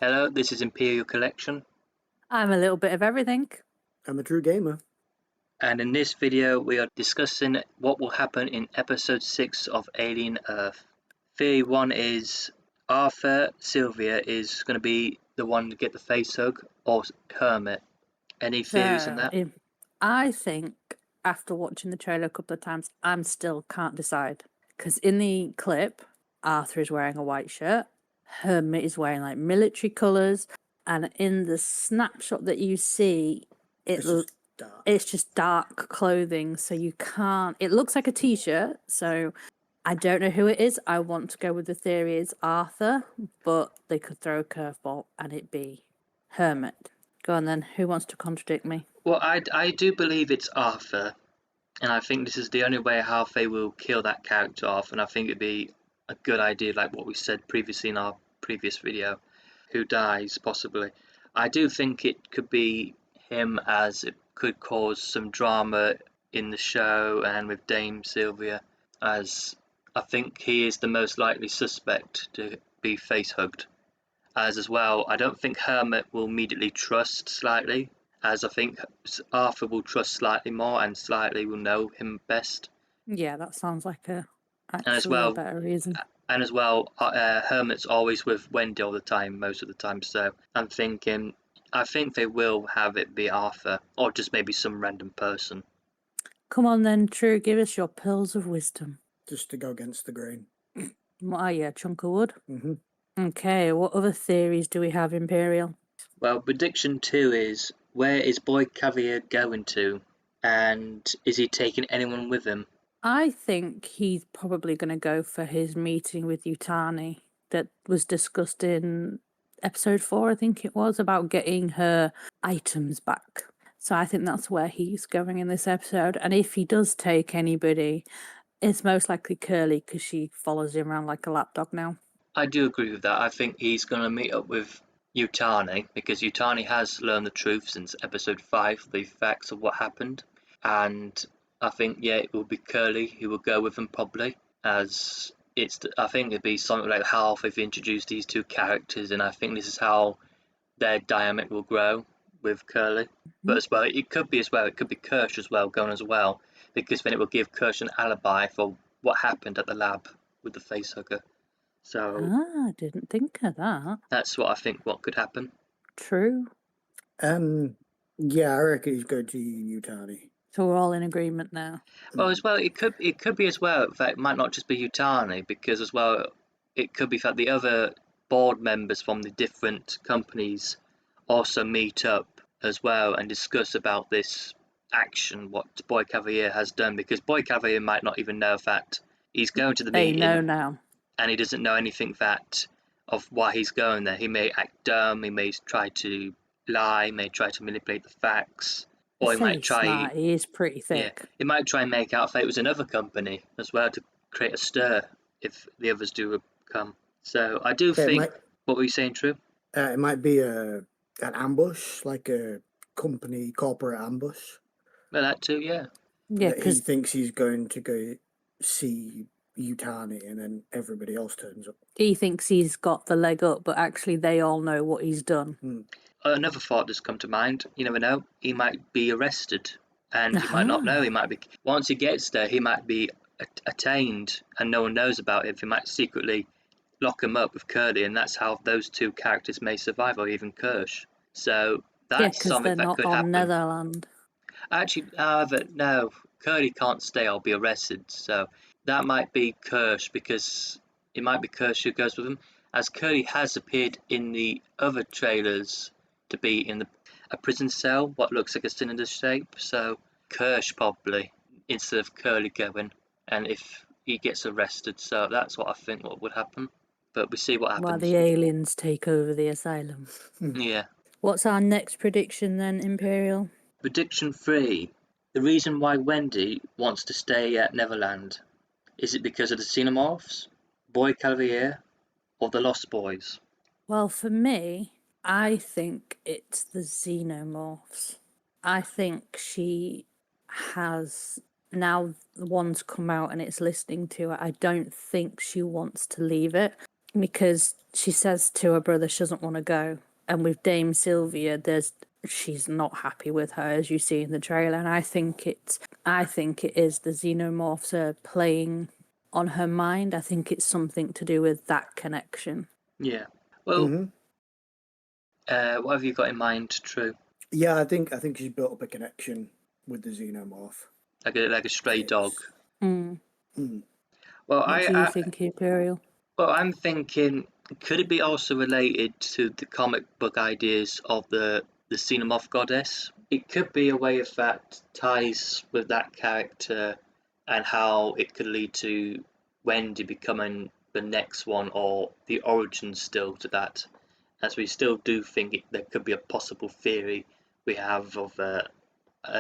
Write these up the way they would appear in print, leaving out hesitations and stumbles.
Hello, this is Imperial Collection, I'm a little bit of everything. I'm a true gamer. and in this video we are discussing what will happen in episode 6 of Alien Earth. Theory 1 is Arthur Sylvia is going to be the one to get the face hug, or Hermit. Any theories on that? I think after watching the trailer a couple of times, I'm still can't decide. Because in the clip, Arthur is wearing a white shirt, Hermit is wearing like military colours, and in the snapshot that you see, it's just dark clothing, so you can't. It looks like a t-shirt, so I don't know who it is. I want to go with the theory is Arthur, but they could throw a curveball and it be Hermit. Go on then. Who wants to contradict me? Well, I do believe it's Arthur, and I think this is the only way how they will kill that character off, and I think it'd be a good idea, like what we said previously in our previous video, who dies possibly. I do think it could be him, as it could cause some drama in the show and with Dame Sylvia, as I think he is the most likely suspect to be face hugged. As well, I don't think Hermit will immediately trust slightly, as I think Arthur will trust slightly more and slightly will know him best. Yeah, that sounds like a better reason. And as well, Hermit's always with Wendy all the time, most of the time. So I think they will have it be Arthur, or just maybe some random person. Come on then, True, give us your pearls of wisdom. Just to go against the grain. What are you, a chunk of wood? Mm-hmm. Okay, what other theories do we have, Imperial? Well, prediction 2 is, where is Boyd Cavalier going to? And is he taking anyone with him? I think he's probably going to go for his meeting with Yutani that was discussed in episode 4, I think it was, about getting her items back. So I think that's where he's going in this episode. And if he does take anybody, it's most likely Curly, because she follows him around like a lapdog now. I do agree with that. I think he's going to meet up with Yutani, because Yutani has learned the truth since episode 5, the facts of what happened. And I think, yeah, it will be Curly who will go with him probably, as I think it'd be something like how they've introduced these two characters, and I think this is how their dynamic will grow with Curly. But as well, it could be Kirsch as well going as well, because then it will give Kirsch an alibi for what happened at the lab with the facehugger. So I didn't think of that. that's what I think what could happen. True. Yeah, I reckon he's going to Yutani. So we're all in agreement now. Well, as well, it could be as well that it might not just be Yutani, because as well, it could be that the other board members from the different companies also meet up as well and discuss about this action, what Boyd Cavalier has done, because Boyd Cavalier might not even know that he's going to the They meeting. know now. And he doesn't know anything of why he's going there. He may act dumb, he may try to lie, may try to manipulate the facts, or he might try. Smart. He is pretty thick. Yeah, he might try and make out that it was another company as well to create a stir if the others do come. So I do think. What were you saying, True? It might be an ambush, like a corporate ambush. Well, that too, yeah. Yeah, because he thinks he's going to go see Yutani, and then everybody else turns up. He thinks he's got the leg up, but actually they all know what he's done. Another thought has come to mind. You never know. He might be arrested, and he might not know. He might be. Once he gets there, he might be attained, and no one knows about it. He might secretly lock him up with Curly, and that's how those two characters may survive, or even Kirsch. So that's something that could happen. Netherland. Actually, no, Curly can't stay or be arrested, so that might be Kirsch, because it might be Kirsch who goes with him, as Curly has appeared in the other trailers to be in a prison cell, what looks like a cylinder shape, so Kirsch probably, instead of Curly going, and if he gets arrested, so that's what I think what would happen. But we see what happens. While the aliens take over the asylum. Yeah. What's our next prediction then, Imperial? Prediction 3. The reason why Wendy wants to stay at Neverland. Is it because of the Xenomorphs, Boyd Cavalier, or the Lost Boys? Well, for me, I think it's the Xenomorphs. I think she has, now the one's come out and it's listening to her, I don't think she wants to leave it. because she says to her brother she doesn't want to go. And with Dame Sylvia, she's not happy with her, as you see in the trailer. And I think it is the xenomorphs are playing on her mind. I think it's something to do with that connection. Yeah. Well, Hmm. what have you got in mind, True? Yeah, I think she's built up a connection with the xenomorph. Like a stray dog. Mm. Well, What do you think, Imperial? Well, I'm thinking, could it be also related to the comic book ideas of the Xenomorph goddess? It could be a way of that ties with that character and how it could lead to Wendy becoming the next one, or the origin still to that, as we still do think there could be a possible theory we have of a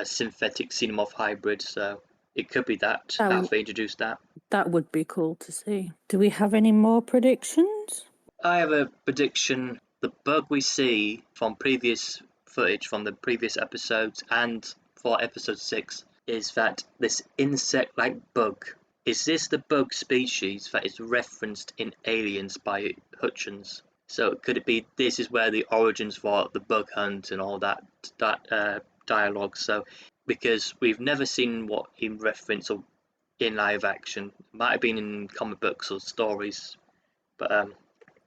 synthetic Xenomorph hybrid, so it could be that, how they introduced that. That would be cool to see. Do we have any more predictions? I have a prediction. The bug we see from previous footage from the previous episodes and for episode 6 is that this insect like bug. Is this the bug species that is referenced in Aliens by Hutchins? So could it be this is where the origins for the bug hunt and all that dialogue? So because we've never seen what in reference or in live action, it might have been in comic books or stories, but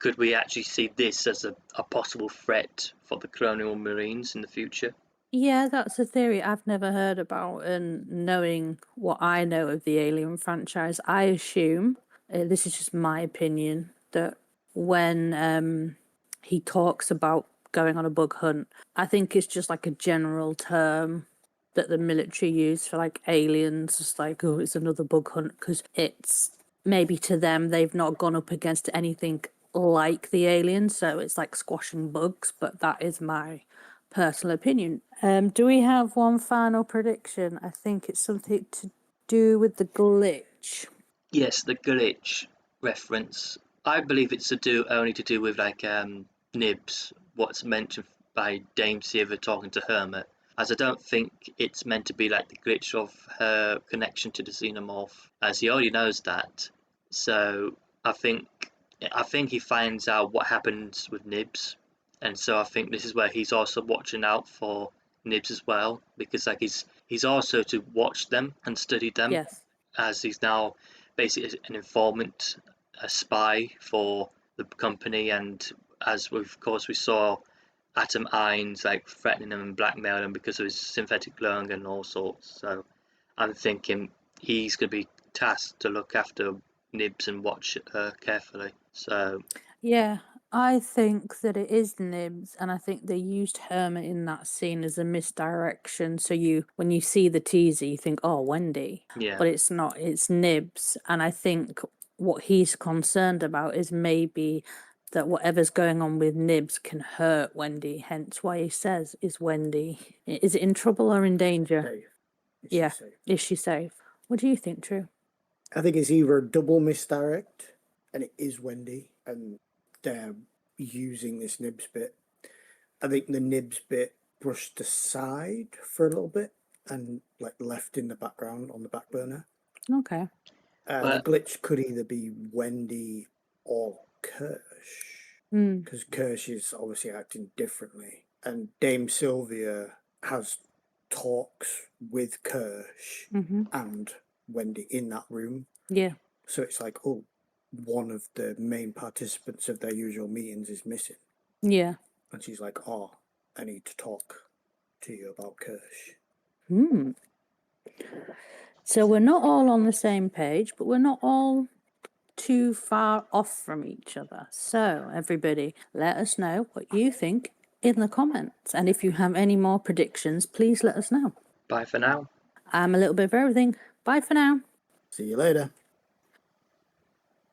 could we actually see this as a possible threat for the Colonial Marines in the future? Yeah, that's a theory I've never heard about. And knowing what I know of the Alien franchise, I assume, this is just my opinion, that when he talks about going on a bug hunt, I think it's just like a general term that the military use for like aliens, just like, oh, it's another bug hunt, because it's maybe to them they've not gone up against anything like the aliens, so it's like squashing bugs. But that is my personal opinion. Do we have one final prediction? I think it's something to do with the glitch. Yes, the glitch reference. I believe it's only to do with like Nibs, what's mentioned by Dame Sylvia talking to Hermit. As I don't think it's meant to be like the glitch of her connection to the Xenomorph, as he already knows that. So I think he finds out what happens with Nibs, and so I think this is where he's also watching out for Nibs as well, because like he's also to watch them and study them, Yes. as he's now basically an informant, a spy for the company, and as of course we saw Atom Ines like threatening him and blackmailing him because of his synthetic lung and all sorts. So I'm thinking he's going to be tasked to look after Nibs and watch her carefully. So Yeah, I think that it is Nibs, and I think they used Hermit in that scene as a misdirection. So when you see the teaser, you think, oh, Wendy. yeah, But it's not, it's Nibs. And I think what he's concerned about is maybe that whatever's going on with Nibs can hurt Wendy, hence why he says, is Wendy, is it in trouble or in danger? Safe. Yeah. Safe. Is she safe? What do you think, True? I think it's either a double misdirect, and it is Wendy, and they're using this Nibs bit. I think the Nibs bit brushed aside for a little bit and like left in the background on the back burner. Okay. The glitch could either be Wendy or Kirsch, because Kirsch is obviously acting differently, and Dame Sylvia has talks with Kirsch and Wendy in that room. Yeah. So it's like, oh, one of the main participants of their usual meetings is missing. Yeah. And she's like, oh, I need to talk to you about Kirsch. So we're not all on the same page, but we're not all too far off from each other. So everybody, let us know what you think in the comments. And if you have any more predictions, please let us know. bye for now. I'm a little bit of everything. Bye for now. See you later.